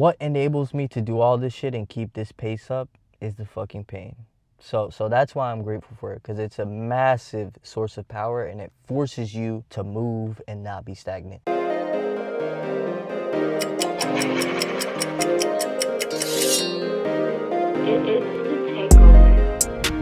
what enables me to do all this shit and keep this pace up is the fucking pain. So that's why I'm grateful for it, because it's a massive source of power and it forces you to move and not be stagnant.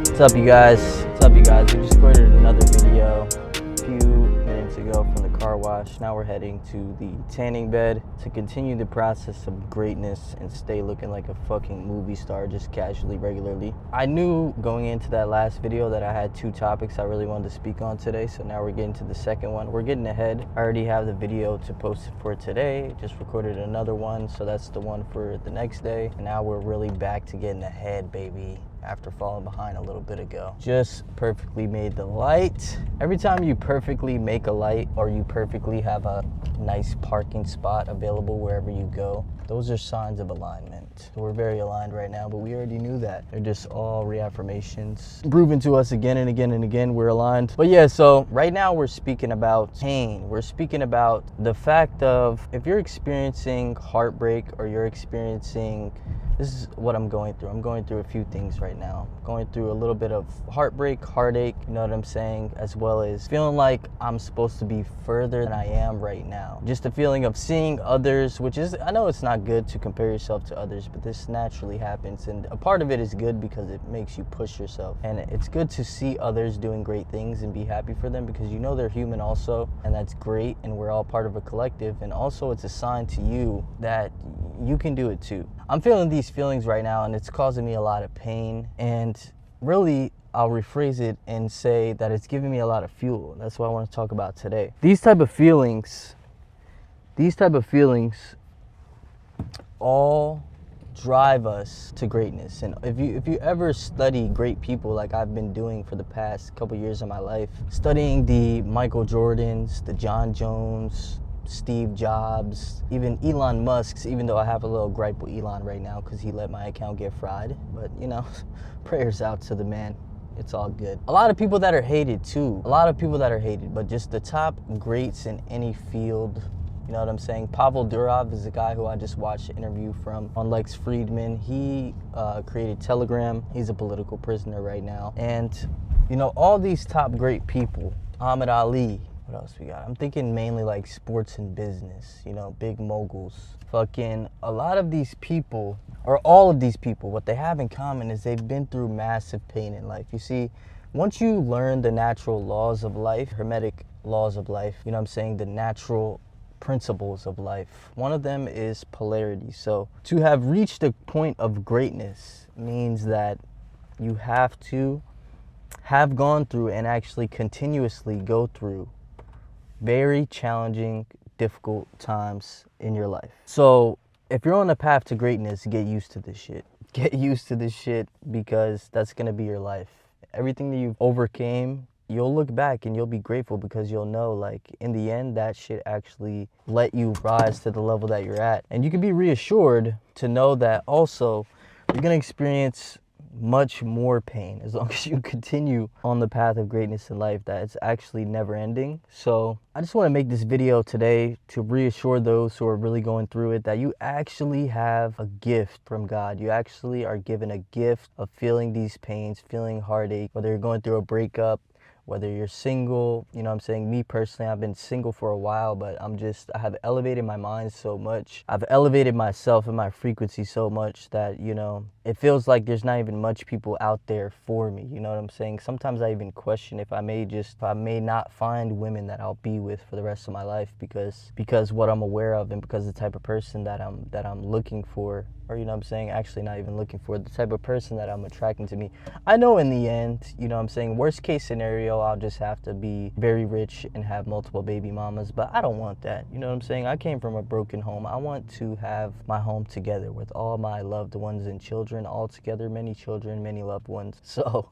What's up, you guys? What's up, you guys? We just recorded another video a few minutes ago from the car wash. Now we're heading to the tanning bed to continue the process of greatness and stay looking like a fucking movie star just casually, regularly. I knew going into that last video that I had two topics I really wanted to speak on today, so now we're getting to the second one. We're getting ahead. I already have the video to post for today. Just recorded another one, so that's the one for the next day. And now we're really back to getting ahead, baby, after falling behind a little bit ago. Just perfectly made the light. Every time you perfectly make a light or you perfectly have a nice parking spot available wherever you go, those are signs of alignment. So we're very aligned right now, but we already knew that. They're just all reaffirmations proven to us again and again and again we're aligned. But yeah, so right now we're speaking about pain. We're speaking about the fact of if you're experiencing heartbreak or you're experiencing, this is what I'm going through. I'm going through a few things right now. Going through a little bit of heartbreak, heartache, you know what I'm saying? As well as feeling like I'm supposed to be further than I am right now. Just a feeling of seeing others, which is, I know it's not good to compare yourself to others, but this naturally happens. And a part of it is good because it makes you push yourself. And it's good to see others doing great things and be happy for them because you know they're human also, and that's great, and we're all part of a collective. And also it's a sign to you that you can do it too. I'm feeling these feelings right now and it's causing me a lot of pain, and really I'll rephrase it and say that it's giving me a lot of fuel. That's what I want to talk about today. These type of feelings all drive us to greatness. And if you ever study great people like I've been doing for the past couple years of my life, studying the Michael Jordans, the John Jones, Steve Jobs, even Elon Musk's, even though I have a little gripe with Elon right now because he let my account get fried. But, you know, prayers out to the man. It's all good. A lot of people that are hated too. But just the top greats in any field. You know what I'm saying? Pavel Durov is a guy who I just watched an interview from on Lex Fridman. He created Telegram. He's a political prisoner right now. And, you know, all these top great people, Muhammad Ali, what else we got? I'm thinking mainly like sports and business, you know, big moguls. Fucking a lot of these people, or all of these people, what they have in common is they've been through massive pain in life. You see, once you learn the natural laws of life, hermetic laws of life, you know what I'm saying, the natural principles of life, one of them is polarity. So to have reached a point of greatness means that you have to have gone through and actually continuously go through very challenging, difficult times in your life. So if you're on a path to greatness, get used to this shit. Get used to this shit because that's gonna be your life. Everything that you've overcame, you'll look back and you'll be grateful because you'll know, like, in the end, that shit actually let you rise to the level that you're at. And you can be reassured to know that also you're gonna experience much more pain as long as you continue on the path of greatness in life, that it's actually never ending. So I just want to make this video today to reassure those who are really going through it that you actually have a gift from God. You actually are given a gift of feeling these pains, feeling heartache, whether you're going through a breakup, whether you're single. You know what I'm saying? Me personally, I've been single for a while, but I have elevated my mind so much. I've elevated myself and my frequency so much that, you know, it feels like there's not even much people out there for me. You know what I'm saying? Sometimes I even question if I may not find women that I'll be with for the rest of my life because what I'm aware of and because the type of person that I'm looking for, or, you know what I'm saying, actually not even looking for, the type of person that I'm attracting to me. I know in the end, you know what I'm saying, worst case scenario, I'll just have to be very rich and have multiple baby mamas, but I don't want that. You know what I'm saying? I came from a broken home. I want to have my home together with all my loved ones and children all together, many children, many loved ones. So,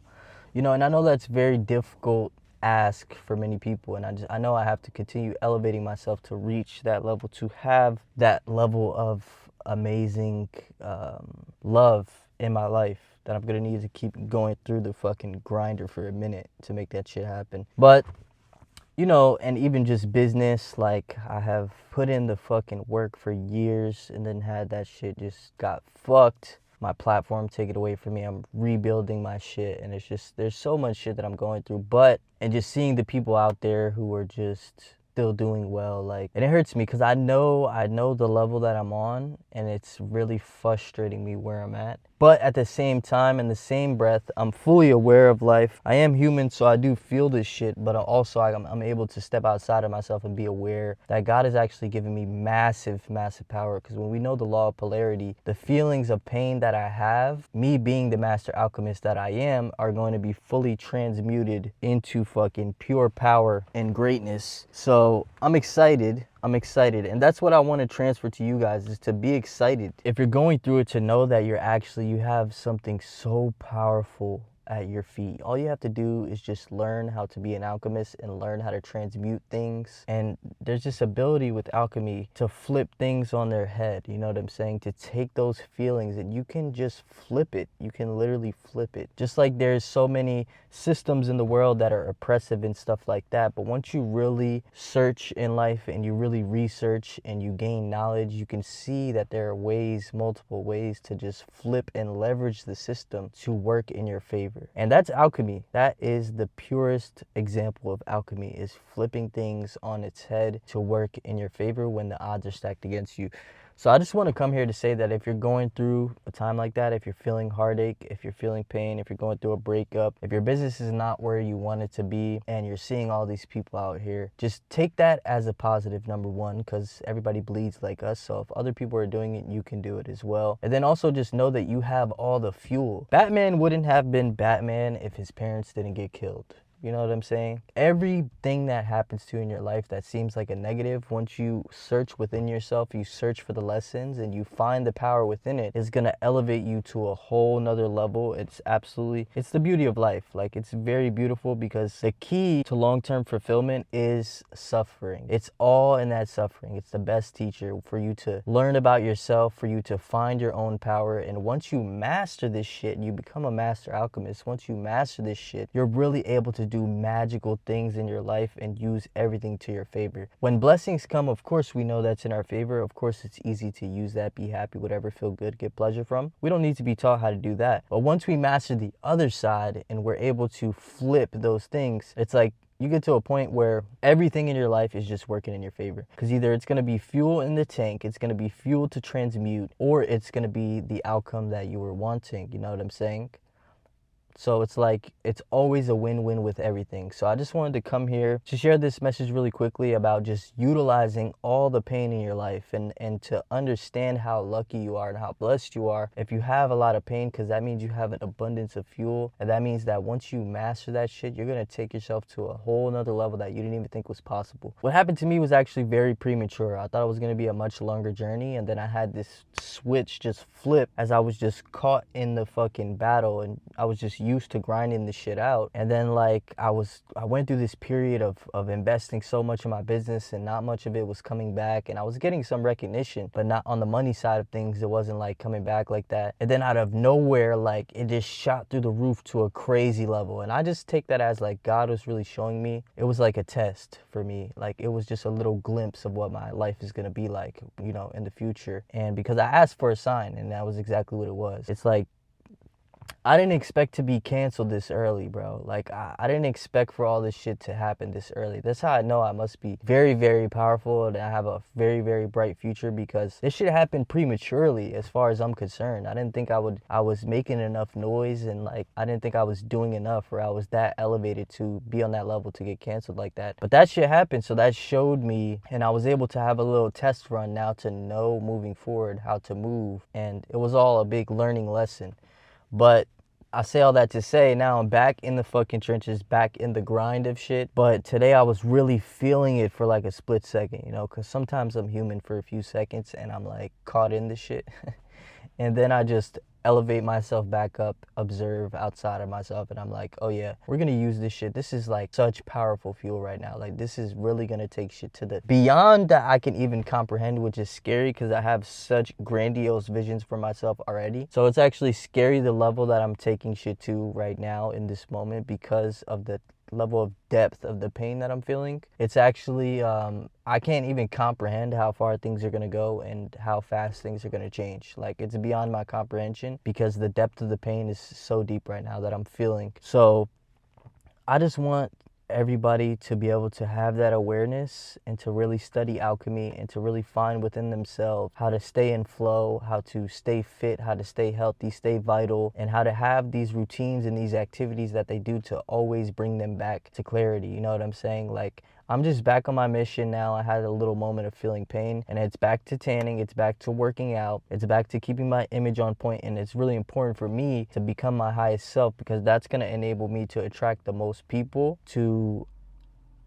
you know, and I know that's very difficult ask for many people, and I know I have to continue elevating myself to reach that level, to have that level of amazing love in my life, that I'm gonna need to keep going through the fucking grinder for a minute to make that shit happen. But you know, and even just business, like I have put in the fucking work for years and then had that shit just got fucked. My platform take it away from me. I'm rebuilding my shit, and it's just, there's so much shit that I'm going through. But, and just seeing the people out there who are just still doing well, like, and it hurts me because I know the level that I'm on, and it's really frustrating me where I'm at. But at the same time, in the same breath, I'm fully aware of life. I am human, so I do feel this shit, but also I'm able to step outside of myself and be aware that God has actually given me massive, massive power. Because when we know the law of polarity, the feelings of pain that I have, me being the master alchemist that I am, are going to be fully transmuted into fucking pure power and greatness. So I'm excited. And that's what I want to transfer to you guys, is to be excited. If you're going through it, to know that you have something so powerful at your feet. All you have to do is just learn how to be an alchemist and learn how to transmute things. And there's this ability with alchemy to flip things on their head. You know what I'm saying? To take those feelings and you can just flip it. You can literally flip it. Just like there's so many systems in the world that are oppressive and stuff like that. But once you really search in life and you really research and you gain knowledge, you can see that there are ways, multiple ways, to just flip and leverage the system to work in your favor. And that's alchemy. That is the purest example of alchemy, is flipping things on its head to work in your favor when the odds are stacked against you. So I just want to come here to say that if you're going through a time like that, if you're feeling heartache, if you're feeling pain, if you're going through a breakup, if your business is not where you want it to be, and you're seeing all these people out here, just take that as a positive, number one, because everybody bleeds like us. So if other people are doing it, you can do it as well. And then also just know that you have all the fuel. Batman wouldn't have been Batman if his parents didn't get killed. You know what I'm saying? Everything that happens to you in your life that seems like a negative, once you search within yourself, you search for the lessons and you find the power within it, is gonna elevate you to a whole nother level. It's the beauty of life. Like, it's very beautiful, because the key to long-term fulfillment is suffering. It's all in that suffering. It's the best teacher for you to learn about yourself, for you to find your own power. And once you master this shit, you become a master alchemist. Once you master this shit, you're really able to do magical things in your life and use everything to your favor. When blessings come, of course we know that's in our favor. Of course it's easy to use that, be happy, whatever, feel good, get pleasure from. We don't need to be taught how to do that. But once we master the other side and we're able to flip those things, it's like you get to a point where everything in your life is just working in your favor. Because either it's going to be fuel in the tank, it's going to be fuel to transmute, or it's going to be the outcome that you were wanting. You know what I'm saying? So it's like, it's always a win-win with everything. So I just wanted to come here to share this message really quickly about just utilizing all the pain in your life, and to understand how lucky you are and how blessed you are if you have a lot of pain, because that means you have an abundance of fuel. And that means that once you master that shit, you're going to take yourself to a whole nother level that you didn't even think was possible. What happened to me was actually very premature. I thought it was going to be a much longer journey, and then I had this switch just flip as I was just caught in the fucking battle, and I was just used to grinding the shit out. And then like I went through this period of investing so much in my business, and not much of it was coming back, and I was getting some recognition, but not on the money side of things. It wasn't like coming back like that. And then out of nowhere, like, it just shot through the roof to a crazy level. And I just take that as like God was really showing me. It was like a test for me. Like, it was just a little glimpse of what my life is gonna be like, you know, in the future. And because I asked for a sign, and that was exactly what it was. It's like, I didn't expect to be canceled this early, bro. Like, I didn't expect for all this shit to happen this early. That's how I know I must be very, very powerful, and I have a very, very bright future, because this shit happened prematurely as far as I'm concerned. I didn't think I was making enough noise, and like, I didn't think I was doing enough, or I was that elevated to be on that level to get canceled like that. But that shit happened, so that showed me, and I was able to have a little test run now to know moving forward how to move. And it was all a big learning lesson. But I say all that to say, now I'm back in the fucking trenches, back in the grind of shit. But today I was really feeling it for like a split second, you know, because sometimes I'm human for a few seconds and I'm like caught in the shit. And then I just elevate myself back up, observe outside of myself, and I'm like, oh yeah, we're gonna use this shit. This is like such powerful fuel right now. Like, this is really gonna take shit to the beyond that I can even comprehend, which is scary, because I have such grandiose visions for myself already. So it's actually scary the level that I'm taking shit to right now in this moment, because of the level of depth of the pain that I'm feeling. It's actually, I can't even comprehend how far things are gonna go and how fast things are gonna change. Like, it's beyond my comprehension because the depth of the pain is so deep right now that I'm feeling. So I just want everybody to be able to have that awareness and to really study alchemy and to really find within themselves how to stay in flow, how to stay fit, how to stay healthy, stay vital, and how to have these routines and these activities that they do to always bring them back to clarity. You know what I'm saying? Like, I'm just back on my mission now. I had a little moment of feeling pain, and it's back to tanning, it's back to working out, it's back to keeping my image on point, and it's really important for me to become my highest self because that's going to enable me to attract the most people, to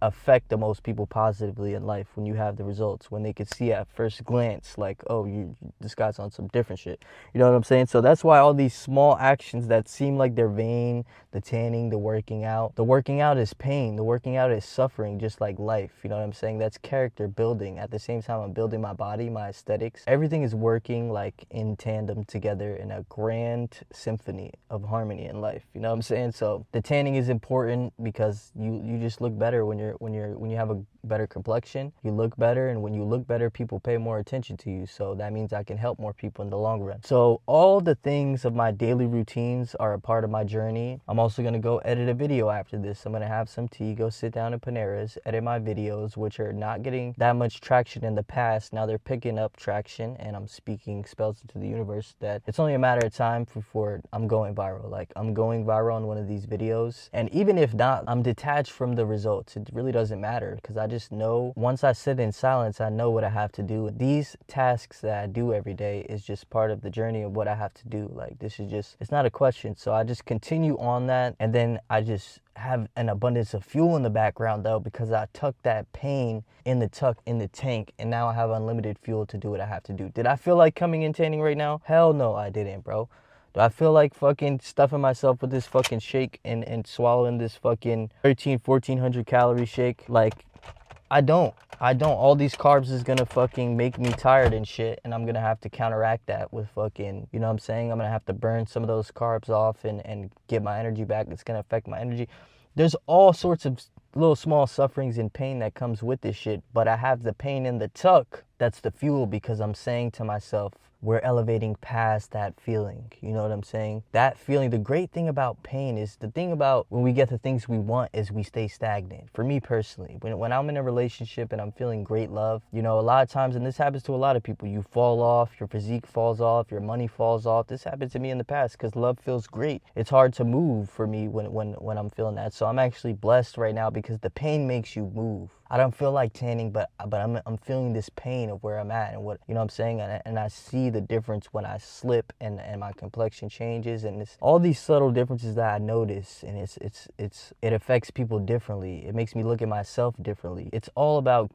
affect the most people positively in life when you have the results, when they could see at first glance like, oh, this guy's on some different shit. You know what I'm saying? So that's why all these small actions that seem like they're vain, the tanning, the working out is pain, the working out is suffering, just like life. You know what I'm saying? That's character building. At the same time, I'm building my body, my aesthetics. Everything is working like in tandem together in a grand symphony of harmony in life. You know what I'm saying? So the tanning is important because you just look better when you have a better complexion. You look better, and when you look better, people pay more attention to you. So that means I can help more people in the long run. So all the things of my daily routines are a part of my journey. I'm also gonna go edit a video after this. I'm gonna have some tea, go sit down in Panera's, edit my videos, which are not getting that much traction in the past. Now they're picking up traction, and I'm speaking spells into the universe that it's only a matter of time before I'm going viral. Like, I'm going viral on one of these videos, and even if not, I'm detached from the results. It really doesn't matter because I just know once I sit in silence, I know what I have to do. These tasks that I do every day is just part of the journey of what I have to do. Like, this is just, it's not a question. So I just continue on that, and then I just have an abundance of fuel in the background though, because I tucked that pain in the tank, and now I have unlimited fuel to do what I have to do. Did I feel like coming in tanning right now? Hell no, I didn't, bro. Do I feel like fucking stuffing myself with this fucking shake and swallowing this fucking 1400 calorie shake? Like, I don't. All these carbs is gonna fucking make me tired and shit, and I'm gonna have to counteract that with fucking, you know what I'm saying? I'm gonna have to burn some of those carbs off and get my energy back. It's gonna affect my energy. There's all sorts of little small sufferings and pain that comes with this shit, but I have the pain in the tuck. That's the fuel, because I'm saying to myself, we're elevating past that feeling. You know what I'm saying? That feeling, the great thing about pain is, the thing about when we get the things we want is we stay stagnant. For me personally, when I'm in a relationship and I'm feeling great love, you know, a lot of times, and this happens to a lot of people, you fall off, your physique falls off, your money falls off. This happened to me in the past because love feels great. It's hard to move for me when I'm feeling that. So I'm actually blessed right now because the pain makes you move. I don't feel like tanning, but I'm feeling this pain of where I'm at and what, you know what I'm saying? And I see the difference when I slip and my complexion changes, and it's all these subtle differences that I notice, and it affects people differently. It makes me look at myself differently. It's all about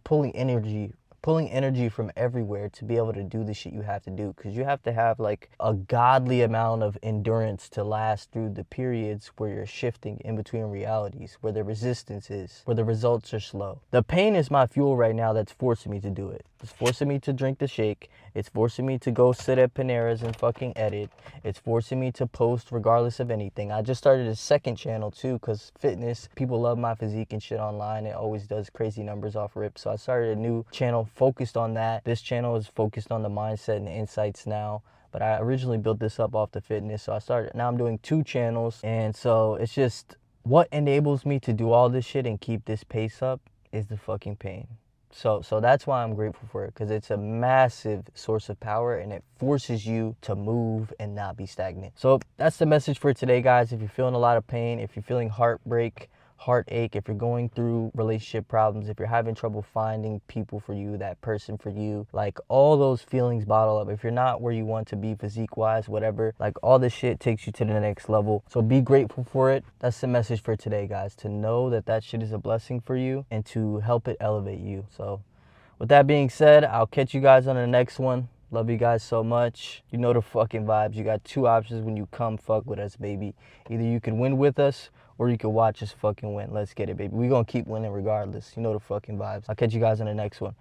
pulling energy from everywhere to be able to do the shit you have to do, because you have to have like a godly amount of endurance to last through the periods where you're shifting in between realities, where the resistance is, where the results are slow. The pain is my fuel right now that's forcing me to do it. It's forcing me to drink the shake. It's forcing me to go sit at Panera's and fucking edit. It's forcing me to post regardless of anything. I just started a second channel too, because fitness, people love my physique and shit online. It always does crazy numbers off rip. So I started a new channel focused on that. This channel is focused on the mindset and insights now. But I originally built this up off the fitness. So now I'm doing 2 channels. And so it's just, what enables me to do all this shit and keep this pace up is the fucking pain. So that's why I'm grateful for it, because it's a massive source of power and it forces you to move and not be stagnant. So that's the message for today, guys. If you're feeling a lot of pain, if you're feeling heartbreak, heartache, if you're going through relationship problems, if you're having trouble finding people for you, that person for you, like all those feelings bottle up. If you're not where you want to be physique wise, whatever, like all this shit takes you to the next level. So be grateful for it. That's the message for today, guys, to know that that shit is a blessing for you and to help it elevate you. So with that being said, I'll catch you guys on the next one. Love you guys so much. You know the fucking vibes. You got 2 options when you come fuck with us, baby. Either you can win with us or you can watch us fucking win. Let's get it, baby. We gonna keep winning regardless. You know the fucking vibes. I'll catch you guys on the next one.